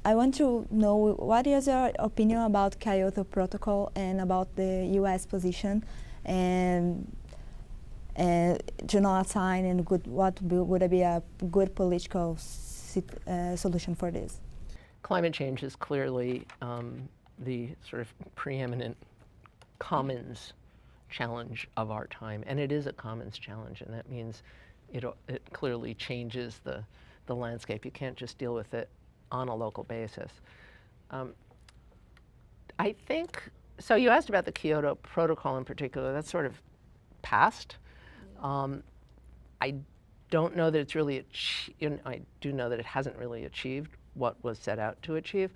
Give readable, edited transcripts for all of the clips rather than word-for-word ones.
I want to know what is your opinion about Kyoto Protocol and about the U.S. position, and to not sign, and what would be a good political solution for this? Climate change is clearly the sort of preeminent commons challenge of our time, and it is a commons challenge, and that means it clearly changes the landscape. You can't just deal with it on a local basis. I think, so you asked about the Kyoto Protocol in particular. That's sort of past. I don't know that it's really I do know that it hasn't really achieved what was set out to achieve.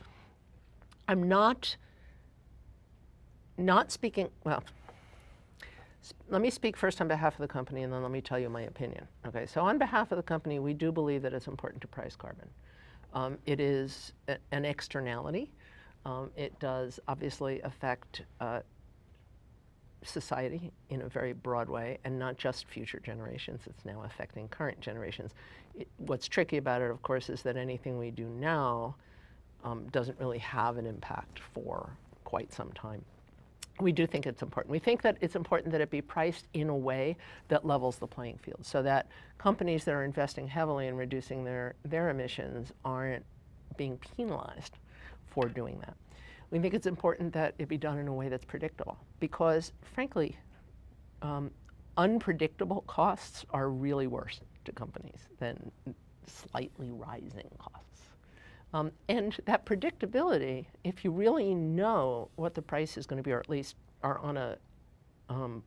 I'm not speaking, well, let me speak first on behalf of the company, and then let me tell you my opinion. Okay, so on behalf of the company, we do believe that it's important to price carbon. It is an externality. It does obviously affect society in a very broad way, and not just future generations. It's now affecting current generations. What's tricky about it, of course, is that anything we do now doesn't really have an impact for quite some time. We do think it's important. We think that it's important that it be priced in a way that levels the playing field, so that companies that are investing heavily in reducing their emissions aren't being penalized for doing that. We think it's important that it be done in a way that's predictable, because frankly, unpredictable costs are really worse to companies than slightly rising costs. And that predictability, if you really know what the price is going to be, or at least are on a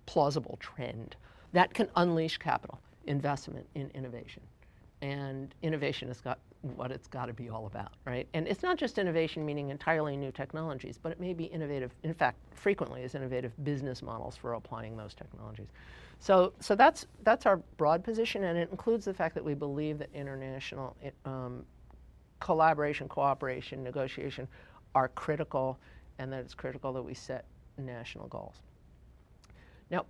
plausible trend, that can unleash capital investment in innovation. And innovation has got what it's got to be all about, right? And it's not just innovation meaning entirely new technologies, but it may be innovative, in fact, frequently is innovative business models for applying those technologies. So that's our broad position, and it includes the fact that we believe that international collaboration, cooperation, negotiation are critical, and that it's critical that we set national goals. Now,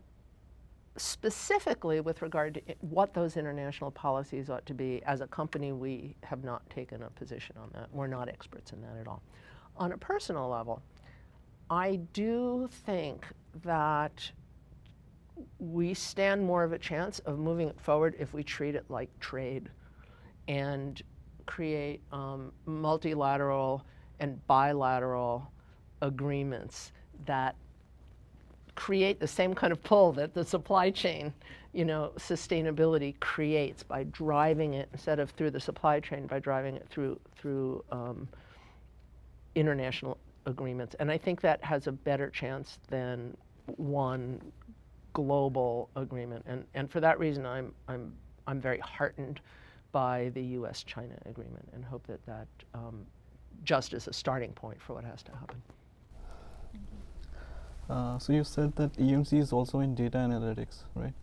specifically with regard to what those international policies ought to be, as a company, we have not taken a position on that. We're not experts in that at all. On a personal level, I do think that we stand more of a chance of moving it forward if we treat it like trade and create multilateral and bilateral agreements that create the same kind of pull that the supply chain, sustainability creates by driving it, instead of through the supply chain, by driving it through international agreements. And I think that has a better chance than one global agreement. And for that reason, I'm very heartened by the U.S.-China agreement, and hope that just is a starting point for what has to happen. So you said that EMC is also in data analytics, right?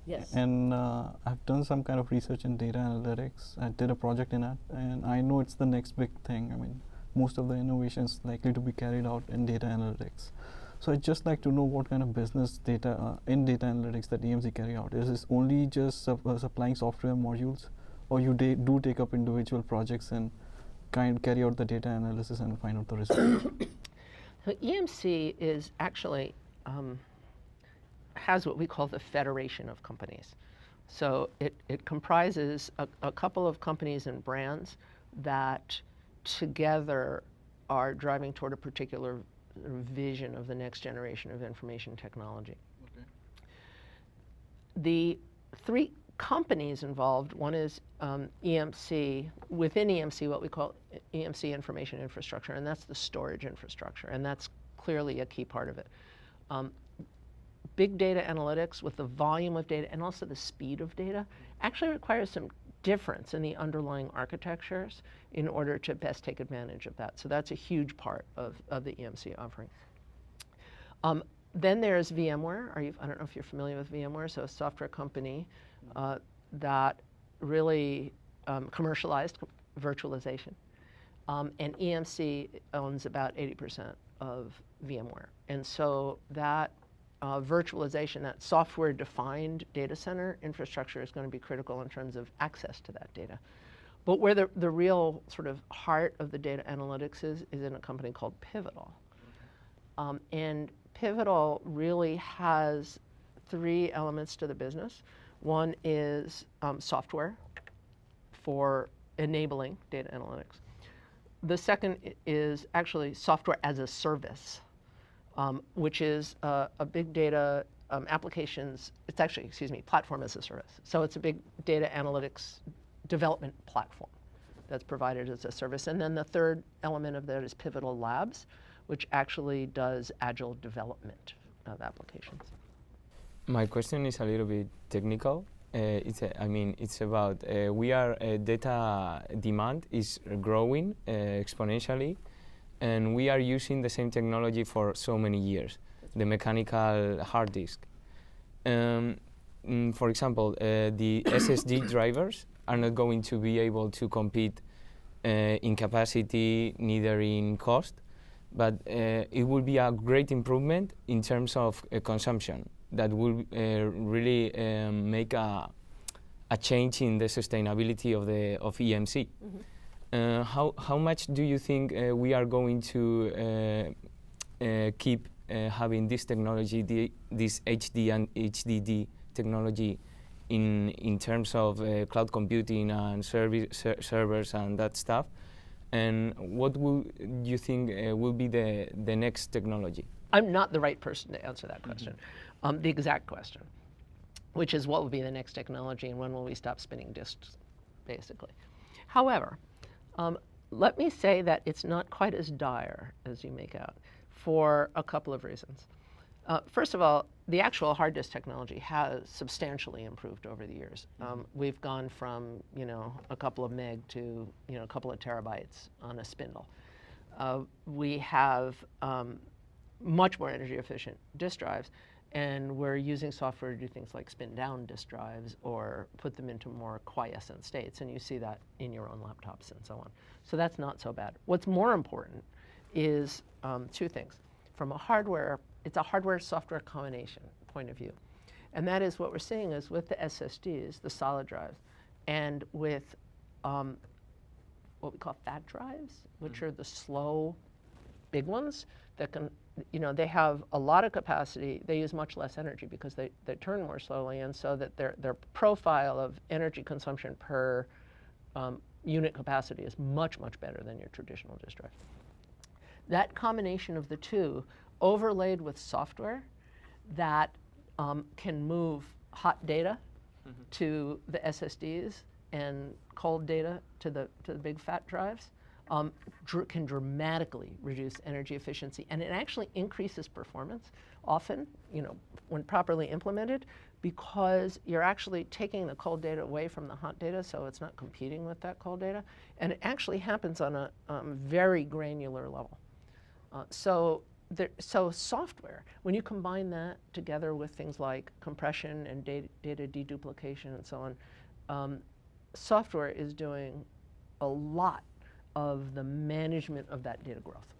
Yes. And I've done some kind of research in data analytics. I did a project in that, and I know it's the next big thing. I mean, most of the innovations likely to be carried out in data analytics. So I'd just like to know what kind of business data in data analytics that EMC carry out. Is this only just supplying software modules, or you do take up individual projects and carry out the data analysis and find out the results? So EMC is actually, has what we call the Federation of Companies. So it comprises a couple of companies and brands that together are driving toward a particular vision of the next generation of information technology. Okay. The three companies involved, one is EMC, within EMC what we call EMC Information Infrastructure, and that's the storage infrastructure, and that's clearly a key part of it. Big data analytics with the volume of data and also the speed of data actually requires some difference in the underlying architectures in order to best take advantage of that. So that's a huge part of the EMC offering. Then there's VMware. I don't know if you're familiar with VMware, so a software company that really commercialized virtualization. And EMC owns about 80% of VMware. And so that virtualization, that software-defined data center infrastructure is going to be critical in terms of access to that data. But where the real sort of heart of the data analytics is in a company called Pivotal. And Pivotal really has three elements to the business. One is software for enabling data analytics. The second is actually software as a service, which is a big data applications, it's actually, excuse me, platform as a service. So it's a big data analytics development platform that's provided as a service. And then the third element of that is Pivotal Labs, which actually does agile development of applications. My question is a little bit technical. It's about data demand is growing exponentially, and we are using the same technology for so many years, the mechanical hard disk. For example, the SSD drivers are not going to be able to compete in capacity, neither in cost, but it will be a great improvement in terms of consumption that will really make a change in the sustainability of EMC. Mm-hmm. How much do you think we are going to keep having this technology, this HD and HDD technology in terms of cloud computing and servers and that stuff? And what will you think will be the next technology? I'm not the right person to answer that question. Mm-hmm. The exact question, which is what will be the next technology and when will we stop spinning disks, basically. However, let me say that it's not quite as dire as you make out for a couple of reasons. First of all, the actual hard disk technology has substantially improved over the years. We've gone from a couple of meg to a couple of terabytes on a spindle. We have much more energy efficient disk drives, and we're using software to do things like spin down disk drives or put them into more quiescent states, and you see that in your own laptops and so on. So that's not so bad. What's more important is two things. From a hardware, it's a hardware-software combination point of view. And that is what we're seeing is with the SSDs, the solid drives, and with what we call fat drives, which are the slow, big ones that can, they have a lot of capacity. They use much less energy because they turn more slowly, and so that their profile of energy consumption per unit capacity is much, much better than your traditional disk drive. That combination of the two, overlaid with software that can move hot data to the SSDs and cold data to the big fat drives, can dramatically reduce energy efficiency, and it actually increases performance often, when properly implemented, because you're actually taking the cold data away from the hot data, so it's not competing with that cold data, and it actually happens on a very granular level. So software, when you combine that together with things like compression and data deduplication and so on, software is doing a lot of the management of that data growth.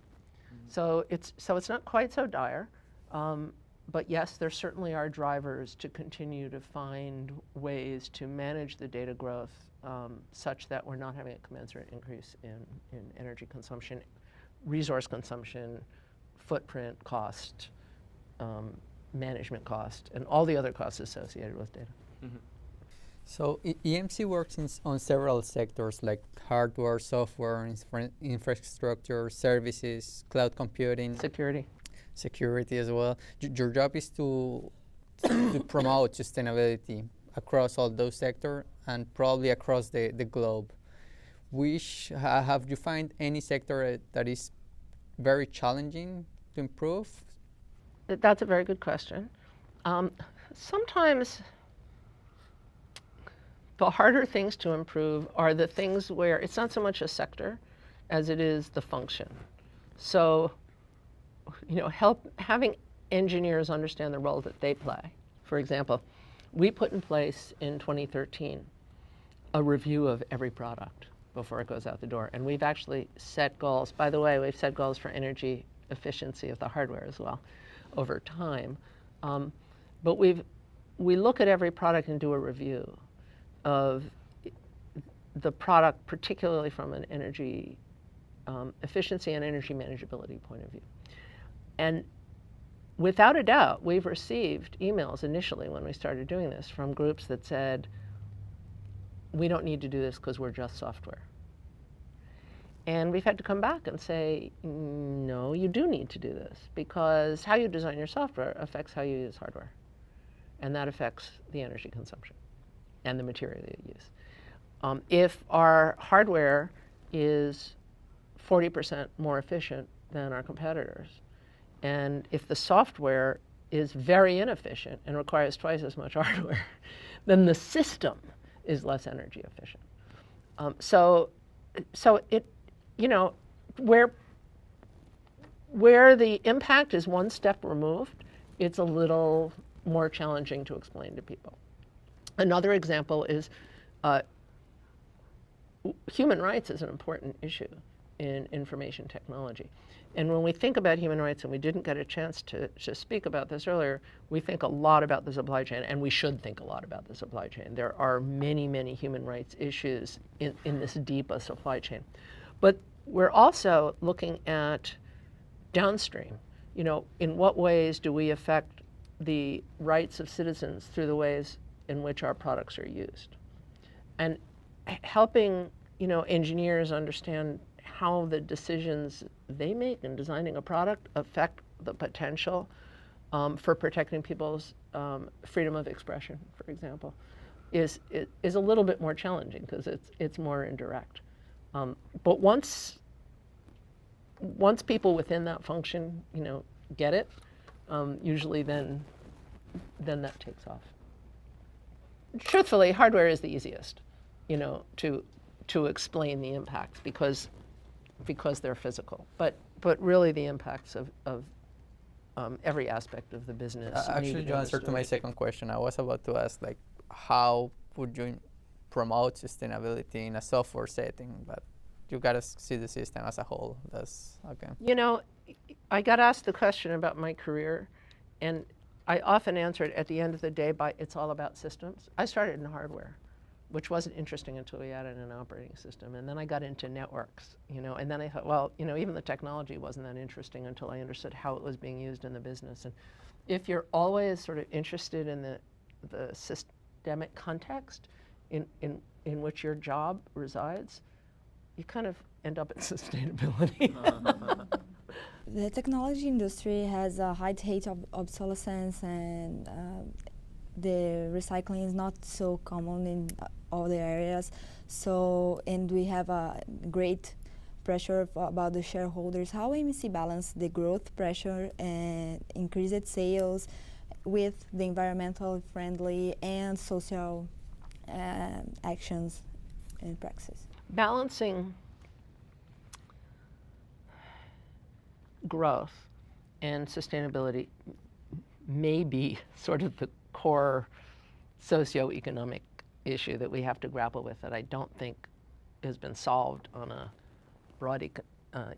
Mm-hmm. So it's not quite so dire, but yes, there certainly are drivers to continue to find ways to manage the data growth such that we're not having a commensurate increase in energy consumption, resource consumption, footprint cost, management cost, and all the other costs associated with data. Mm-hmm. So EMC works on several sectors like hardware, software, infrastructure, services, cloud computing. Security as well. Your job is to promote sustainability across all those sectors and probably across the globe. Have you find any sector that is very challenging to improve? That's a very good question. Sometimes the harder things to improve are the things where it's not so much a sector as it is the function. So, having engineers understand the role that they play. For example, we put in place in 2013 a review of every product before it goes out the door. And we've actually set goals. By the way, we've set goals for energy efficiency of the hardware as well over time. But we look at every product and do a review of the product, particularly from an energy efficiency and energy manageability point of view. And without a doubt, we've received emails initially when we started doing this from groups that said, we don't need to do this because we're just software. And we've had to come back and say, no, you do need to do this, because how you design your software affects how you use hardware. And that affects the energy consumption and the material that you use. If our hardware is 40% more efficient than our competitors, and if the software is very inefficient and requires twice as much hardware, then the system is less energy efficient. So it, you know, where the impact is one step removed, it's a little more challenging to explain to people. Another example is human rights is an important issue in information technology. And when we think about human rights, and we didn't get a chance to speak about this earlier, we think a lot about the supply chain, and we should think a lot about the supply chain. There are many, many human rights issues in this deep a supply chain. But we're also looking at downstream. You know, in what ways do we affect the rights of citizens through the ways in which our products are used? And helping, you know, engineers understand how the decisions they make in designing a product affect the potential for protecting people's freedom of expression, for example, is a little bit more challenging because it's more indirect. But once people within that function, you know, get it, usually then that takes off. Truthfully, hardware is the easiest, you know, to explain the impacts because they're physical. But really the impacts of every aspect of the business. Actually, you answered to my second question. I was about to ask, like, how would you promote sustainability in a software setting? But you got to see the system as a whole. That's okay. You know, I got asked the question about my career, and I often answer it at the end of the day by, it's all about systems. I started in hardware, which wasn't interesting until we added an operating system. And then I got into networks, you know, and then I thought, well, you know, even the technology wasn't that interesting until I understood how it was being used in the business. And if you're always sort of interested in the systemic context in which your job resides, you kind of end up in sustainability. The technology industry has a high rate of obsolescence, and the recycling is not so common in all the areas. So, and we have a great pressure about the shareholders. How AMC balance the growth pressure and increased sales with the environmental friendly and social actions and practices? Balancing growth and sustainability may be sort of the core socioeconomic issue that we have to grapple with that I don't think has been solved on a broad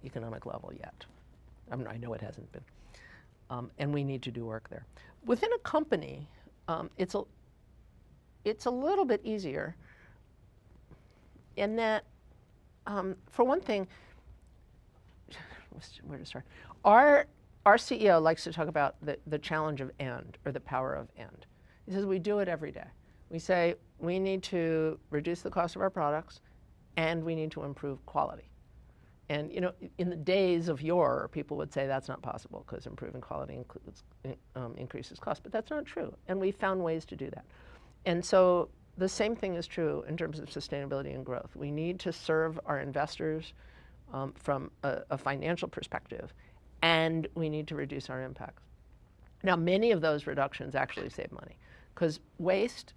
economic level yet. I mean, I know it hasn't been. And we need to do work there. Within a company, it's a little bit easier in that, for one thing, where to start? Our CEO likes to talk about the challenge of and, or the power of and. He says we do it every day. We say we need to reduce the cost of our products and we need to improve quality. And you know, in the days of yore, people would say that's not possible because improving quality increases cost, but that's not true. And we found ways to do that. And so the same thing is true in terms of sustainability and growth. We need to serve our investors from a financial perspective, and we need to reduce our impacts. Now, many of those reductions actually save money, because waste,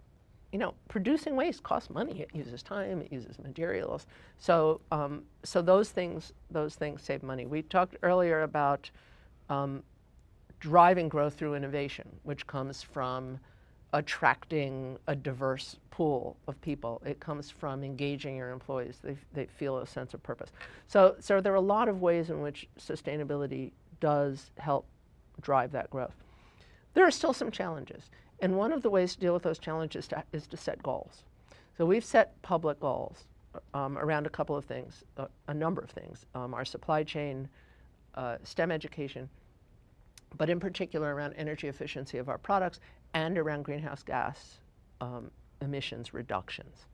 you know, producing waste costs money. It uses time, it uses materials. So, so those things save money. We talked earlier about driving growth through innovation, which comes from attracting a diverse pool of people. It comes from engaging your employees. They feel a sense of purpose. So there are a lot of ways in which sustainability does help drive that growth. There are still some challenges. And one of the ways to deal with those challenges is to set goals. So we've set public goals around a couple of things, a number of things. Our supply chain, STEM education, but in particular around energy efficiency of our products and around greenhouse gas emissions reductions.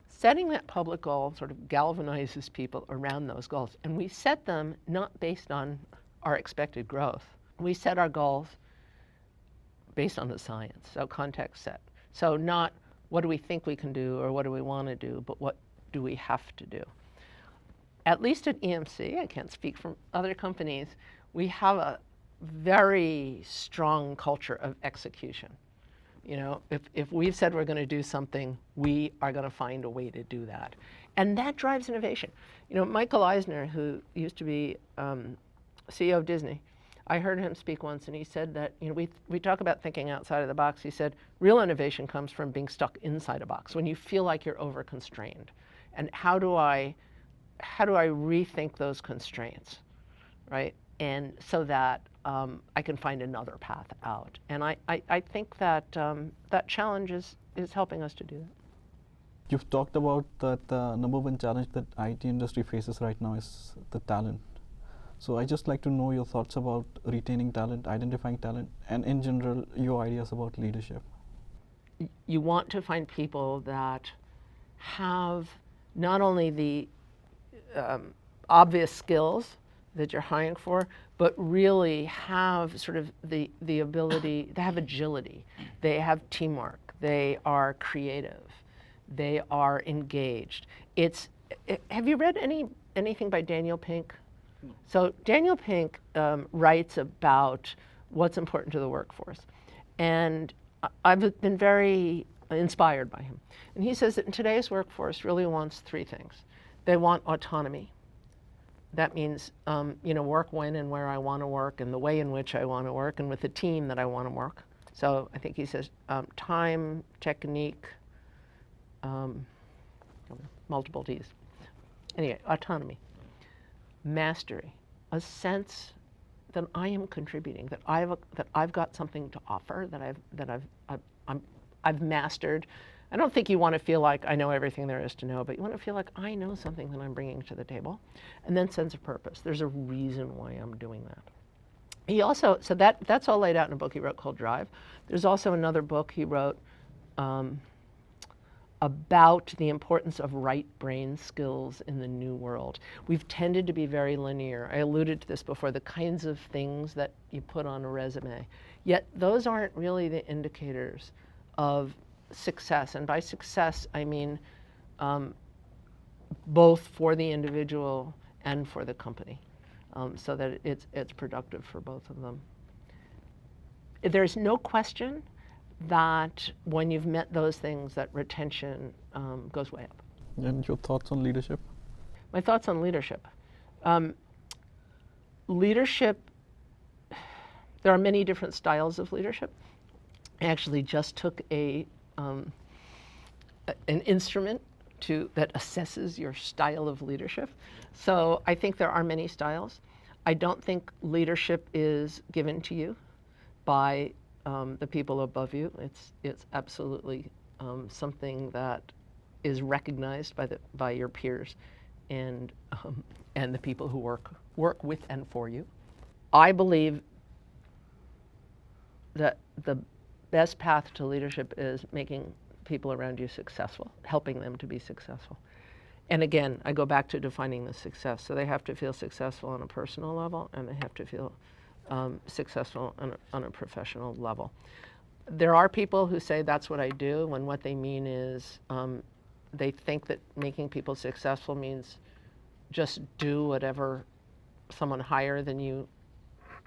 Setting that public goal sort of galvanizes people around those goals. And we set them not based on our expected growth. We set our goals based on the science, so context set. So not what do we think we can do or what do we want to do, but what do we have to do. At least at EMC, I can't speak for other companies, we have a very strong culture of execution. You know, if we've said we're going to do something, we are going to find a way to do that. And that drives innovation. You know, Michael Eisner, who used to be CEO of Disney, I heard him speak once and he said that, you know, we talk about thinking outside of the box. He said, real innovation comes from being stuck inside a box, when you feel like you're over-constrained. And how do I rethink those constraints, right? And so that I can find another path out. And I think that that challenge is helping us to do that. You've talked about that the number one challenge that IT industry faces right now is the talent. So I'd just like to know your thoughts about retaining talent, identifying talent, and in general, your ideas about leadership. You want to find people that have not only the obvious skills that you're hiring for, but really have sort of the ability, they have agility, they have teamwork, they are creative, they are engaged. Have you read anything by Daniel Pink? No. So Daniel Pink writes about what's important to the workforce. And I've been very inspired by him. And he says that in today's workforce really wants three things. They want autonomy. That means, you know, work when and where I want to work and the way in which I want to work and with the team that I want to work. So I think he says time, technique, multiple T's. Anyway, autonomy. Mastery, a sense that I am contributing, that I've got something to offer, that I've mastered. I don't think you want to feel like I know everything there is to know, but you want to feel like I know something that I'm bringing to the table. And then sense of purpose. There's a reason why I'm doing that. He also, so that's all laid out in a book he wrote called Drive. There's also another book he wrote about the importance of right brain skills in the new world. We've tended to be very linear. I alluded to this before, the kinds of things that you put on a resume. Yet those aren't really the indicators of success. And by success, I mean both for the individual and for the company, so that it's productive for both of them. There's no question that when you've met those things, that retention goes way up. And your thoughts on leadership? My thoughts on leadership. Leadership, there are many different styles of leadership. I actually just took an instrument that assesses your style of leadership. So I think there are many styles. I don't think leadership is given to you by the people above you. It's absolutely something that is recognized by your peers and the people who work with and for you. I believe that the best path to leadership is making people around you successful, helping them to be successful. And again, I go back to defining the success. So they have to feel successful on a personal level, and they have to feel successful on a professional level. There are people who say that's what I do, when what they mean is they think that making people successful means just do whatever someone higher than you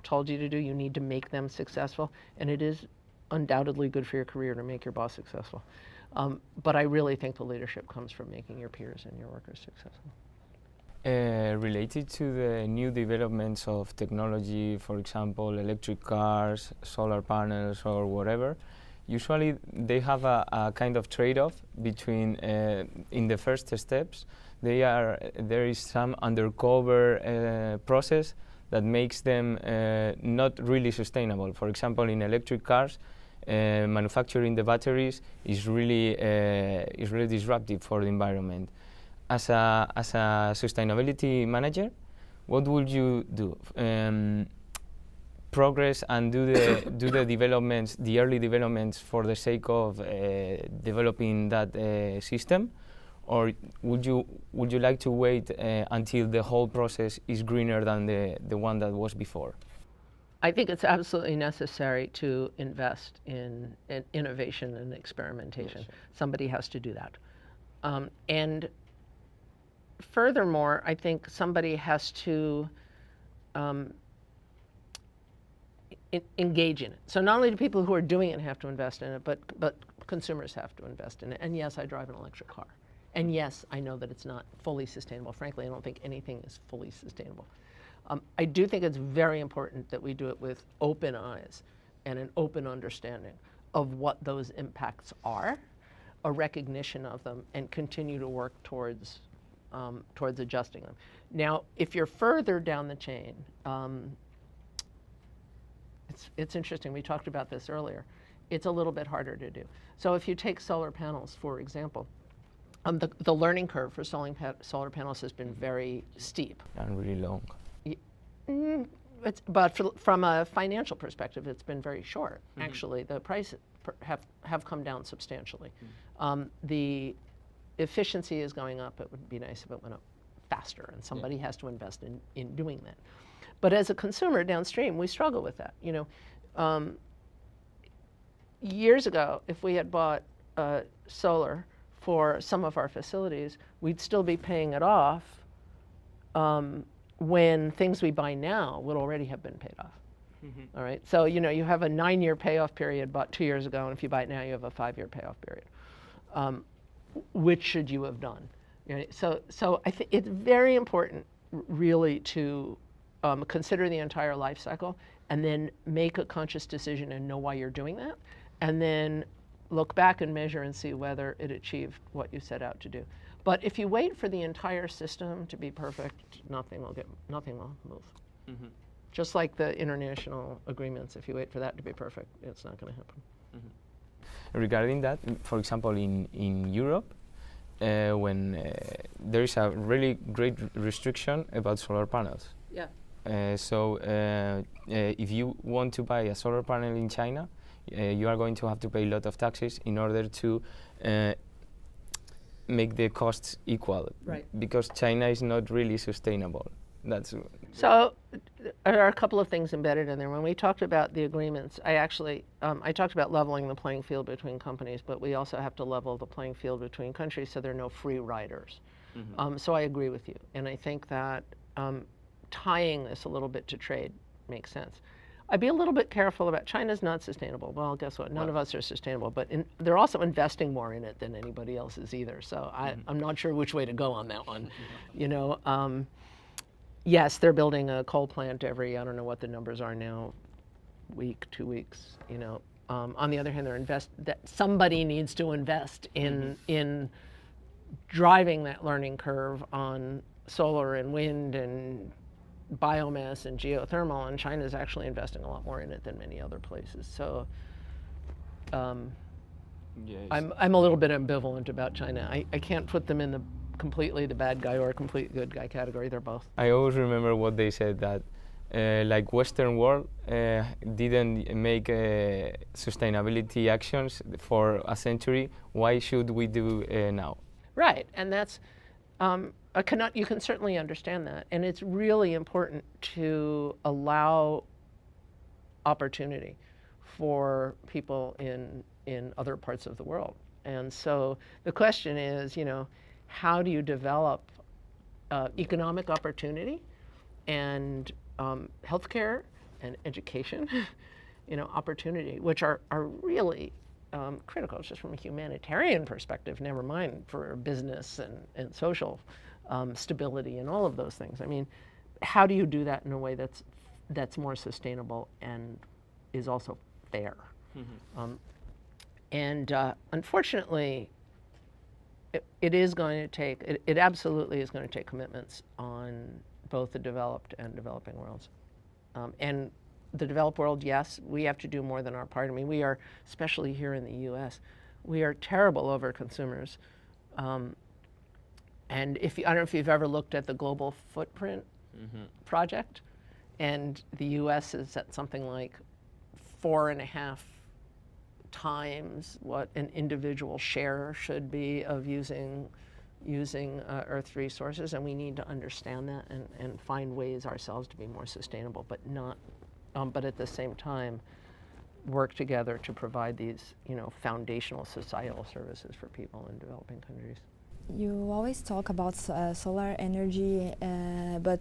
told you to do. You need to make them successful, and it is undoubtedly good for your career to make your boss successful. But I really think the leadership comes from making your peers and your workers successful. Related to the new developments of technology, for example, electric cars, solar panels, or whatever, usually they have a kind of trade-off between, in the first steps, there is some undercover process that makes them not really sustainable. For example, in electric cars, manufacturing the batteries is really disruptive for the environment. as a sustainability manager, what would you do? Progress and do the developments, the early developments, for the sake of developing that system, or would you like to wait until the whole process is greener than the one that was before? I think it's absolutely necessary to invest in innovation and experimentation. Yes. Somebody has to do that. And furthermore, I think somebody has to engage in it. So not only do people who are doing it have to invest in it, but consumers have to invest in it. And yes, I drive an electric car. And yes, I know that it's not fully sustainable. Frankly, I don't think anything is fully sustainable. I do think it's very important that we do it with open eyes and an open understanding of what those impacts are, a recognition of them, and continue to work towards adjusting them. Now, if you're further down the chain, it's interesting. We talked about this earlier. It's a little bit harder to do. So if you take solar panels, for example, the learning curve for solar panels has been very steep. And really long. But from a financial perspective, it's been very short. Mm-hmm. Actually, the prices have come down substantially. Mm-hmm. The efficiency is going up. It would be nice if it went up faster, and somebody has to invest in doing that. But as a consumer downstream, we struggle with that. You know, years ago, if we had bought solar for some of our facilities, we'd still be paying it off when things we buy now would already have been paid off. Mm-hmm. All right, so you know, you have a 9-year payoff period bought 2 years ago, and if you buy it now, you have a 5-year payoff period. Which should you have done? You know, so I think it's very important, really, to consider the entire life cycle, and then make a conscious decision and know why you're doing that, and then look back and measure and see whether it achieved what you set out to do. But if you wait for the entire system to be perfect, nothing will move. Mm-hmm. Just like the international agreements, if you wait for that to be perfect, it's not going to happen. Mm-hmm. Regarding that, for example, in Europe, when there is a really great restriction about solar panels. Yeah. So if you want to buy a solar panel in China, you are going to have to pay a lot of taxes in order to make the costs equal. Right. Because China is not really sustainable. So there are a couple of things embedded in there. When we talked about the agreements, I talked about leveling the playing field between companies, but we also have to level the playing field between countries so there are no free riders. Mm-hmm. So I agree with you. And I think that tying this a little bit to trade makes sense. I'd be a little bit careful about China's not sustainable. Well, guess what? None of us are sustainable, but they're also investing more in it than anybody else is either. So I'm not sure which way to go on that one. You know, yes, they're building a coal plant every, I don't know what the numbers are now, week, 2 weeks. You know, on the other hand, that somebody needs to invest in driving that learning curve on solar and wind and biomass and geothermal, and China is actually investing a lot more in it than many other places. So I'm a little bit ambivalent about China. I can't put them in the completely the bad guy or complete good guy category. They're both. I always remember what they said, that like Western world didn't make sustainability actions for a century. Why should we do now? Right, and that's you can certainly understand that, and it's really important to allow opportunity for people in other parts of the world. And so the question is, you know, how do you develop economic opportunity and healthcare and education, you know, opportunity, which are really critical just from a humanitarian perspective, never mind for business and social stability and all of those things. I mean, how do you do that in a way that's more sustainable and is also fair? Mm-hmm. Unfortunately, it is going to take, it absolutely is going to take commitments on both the developed and developing worlds. And the developed world, yes, we have to do more than our part. I mean, we are, especially here in the US, we are terrible over consumers. And I don't know if you've ever looked at the Global Footprint project, and the U.S. is at something like 4.5 times what an individual share should be of using Earth's resources, and we need to understand that and find ways ourselves to be more sustainable, but not, but at the same time, work together to provide these, foundational societal services for people in developing countries. You always talk about solar energy, but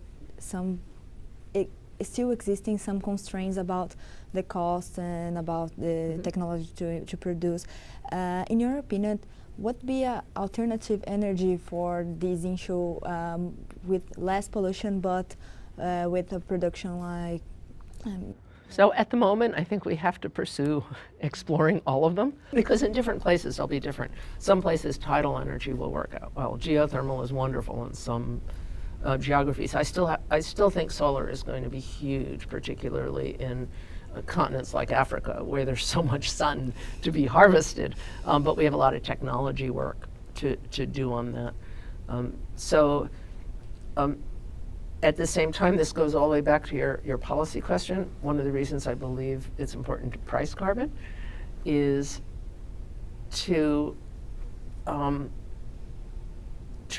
still existing some constraints about the cost and about the technology to produce. In your opinion, what would be an alternative energy for this issue with less pollution, but with a production like? So at the moment, I think we have to pursue exploring all of them, because in different places they'll be different. Some places tidal energy will work out well. Geothermal is wonderful in some geographies. I still think solar is going to be huge, particularly in continents like Africa, where there's so much sun to be harvested, but we have a lot of technology work to do on that. At the same time, this goes all the way back to your policy question. One of the reasons I believe it's important to price carbon is to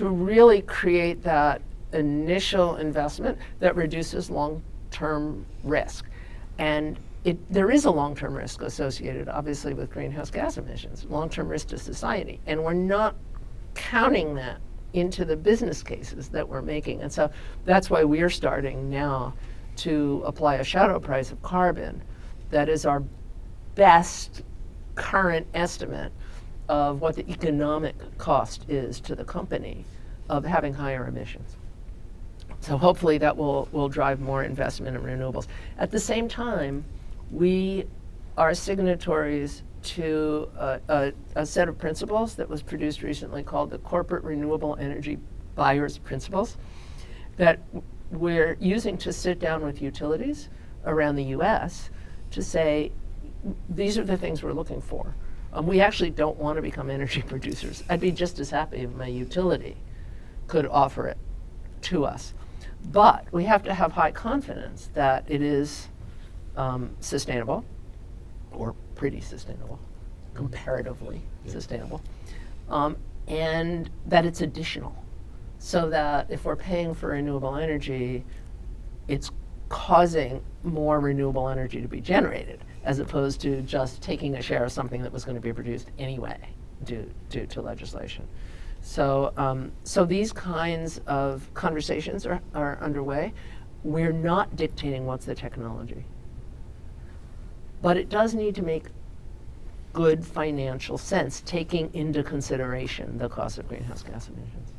really create that initial investment that reduces long-term risk. And there is a long-term risk associated, obviously, with greenhouse gas emissions, long-term risk to society. And we're not counting that into the business cases that we're making. And so that's why we're starting now to apply a shadow price of carbon that is our best current estimate of what the economic cost is to the company of having higher emissions. So hopefully that will drive more investment in renewables. At the same time, we are signatories to a set of principles that was produced recently called the Corporate Renewable Energy Buyers Principles that we're using to sit down with utilities around the US to say, these are the things we're looking for. We actually don't want to become energy producers. I'd be just as happy if my utility could offer it to us. But we have to have high confidence that it is sustainable, or pretty sustainable, comparatively sustainable, and that it's additional. So that if we're paying for renewable energy, it's causing more renewable energy to be generated, as opposed to just taking a share of something that was going to be produced anyway due to legislation. So, so these kinds of conversations are underway. We're not dictating what's the technology, but it does need to make good financial sense, taking into consideration the cost of greenhouse gas emissions.